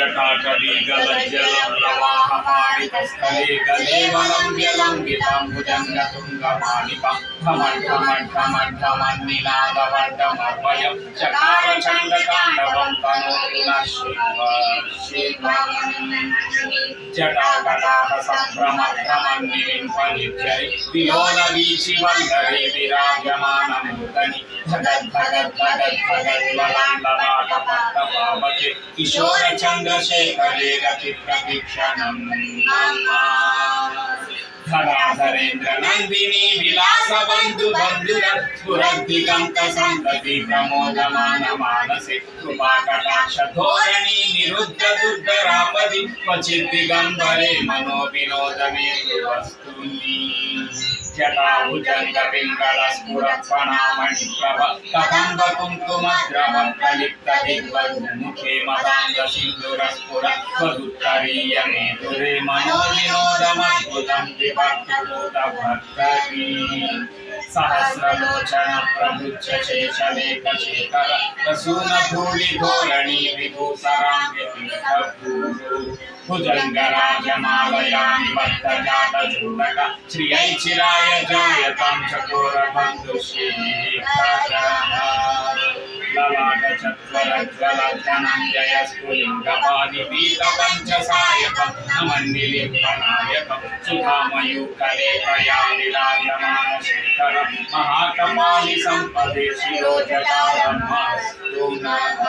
जटाटवी गलज्जलं प्रवाहमालितस्थले गलेवलं व्यलम्बितं भुजङ्गतुङ्गमालिकां ढमढमढमढमढमन्निनादवर्धमर्वयं चकार चण्डताण्डवं तनोतु नः शिवम् जटाकटाह सम्भ्रमभ्रमन्निलिम्पनिर्झरि विलोलवीचिवल्लरी विराजमानमूर्धनि धगद्धगद्धगद्धगद्वलाण्डलाटपट्टपावके किशोरचन्द्रशेखरे रतिप्रतीक्षणं धराधरेन्द्र नन्दिनी विलासबन्धु बन्धुर स्फुरद्दिगन्त सम्प्रति प्रमोदमान मानसे कृपाकटाक्ष धोरणी निरुद्ध दुर्धरापदि क्वचित् दिगम्बरे मनो विनोदमे वस्तूनि जटाभुजङ्ग पिङ्गल स्फुरत्फणामणिप्रभ कदम्ब कुङ्कुमद्रव प्रलिप्त दिग्वधूमुखे मदाङ्ग सिन्दूरस्फुर त्वदुत्तरीयमे दुरे मनो विनोदमद्भुतं विभक्तिभूतभर्तरी सहस्रलोचन प्रभुच्च शेषलेख शेखर प्रसूनधूलिधोरणी विभूसराङ्गतीर्थभूषु भुजङ्गराजमालयानि बद्धजातजूटक श्रियै चिराय जायतां चकोरबन्धुशेखरः ललाटचत्वरज्वलधनञ्जय स्फुलिङ्गपाणिपीतपञ्चसायकं नमन्निलिम्पनायकं सुधामयूखलेखया विराजमानशेखरं महाकपालि सम्पदे शिरोजटारमस्तु नः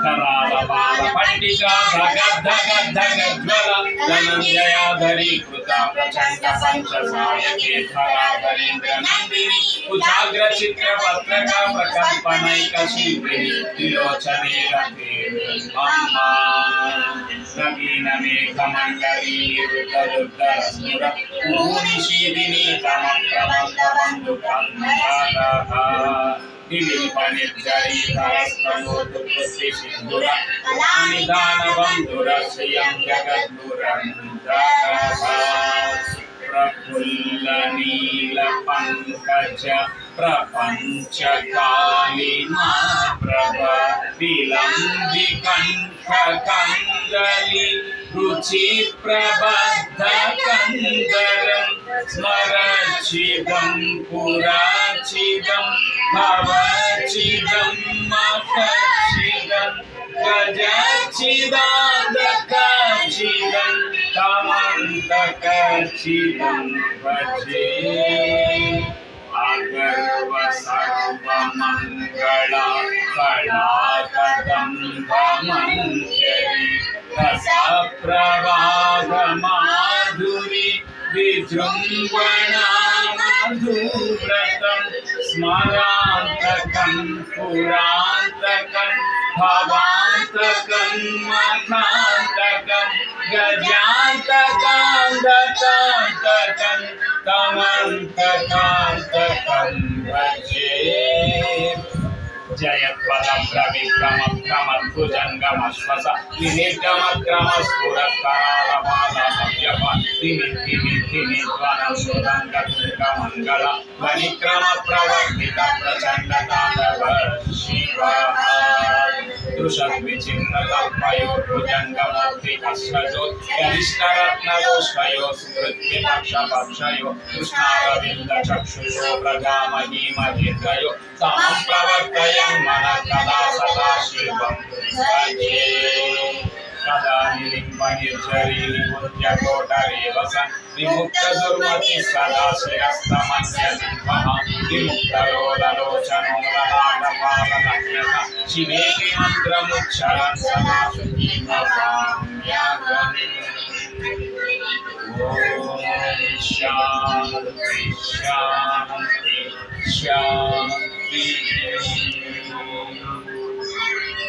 करालपालपट्टिका धगद्धगद्धगज्ज्वल धनञ्जयाधरी कृता प्रचण्ड पञ्चसायके धराधरेन्द्र नन्दिनी कुचाग्रचित्रपत्रका प्रकल्पनैकशिल्पिनी त्रिलोचने रते अम्मा नवीनमेघमण्डली रुद्ररुद्रस्फुर पूर्णिशीदिनी तमप्रबन्धबन्धुकन्धरः दिलीपनिर्झरी धरस्तनोतु कृतिसिन्धुर कलानिदानबन्धुर श्रियं जगद्गुरन्धरः प्रफुल्लनीलपङ्कज प्रपञ्चकालिमा प्रभ विलम्बिकण्ठकन्दली रुचिप्रबद्धकन्दरं स्मरचिदं पुराचिदं भवचिदं मखचिदं गजचिदादकचिदं तमन्तकचिदं भजे अगर्व सर्वमङ्गला कलाकदम्बमञ्जरी रसप्रवाहमाधुरी विजृम्भणा मधुव्रतं स्मरान्तकं पुरान्तकं भवान्तकं मखान्तकं गजान्तकान्तकान्तकं तमन्तकान्तकं भजे जयत्वदभ्रविक्रमभ्रमद्भुजङ्गमश्वस विनिर्गमक्रमस्फुरत्करालपालभ्यपतिमिद्धिमिद्धिमिध्वनं सुरङ्गतुङ्गमङ्गल वनिक्रमप्रवर्तित प्रचण्डताण्डव शिवः दृशद्विचिन्नकल्पयोर्भुजङ्गमूर्तिकस्रजो गरिष्ठरत्नदोष्टयो सुहृद्विपक्षपक्षयो कृष्णारविन्दचक्षुषो प्रजामहीमहिर्गयो समं प्रवर्तयन् मनः कदा सदा शिवं भजे कदा निलिम्पनिर्झरी निकुञ्जकोटरे वसन् विमुक्तदुर्मतिः सदा शिरस्तमन्यलिम्पः विमुक्तलोललोचनो ललाटपालनग्नः शिवेति मन्त्रमुच्चरन् सदा सुखी भवाम्यहम् ॐ शान्ति शान्ति शान्ति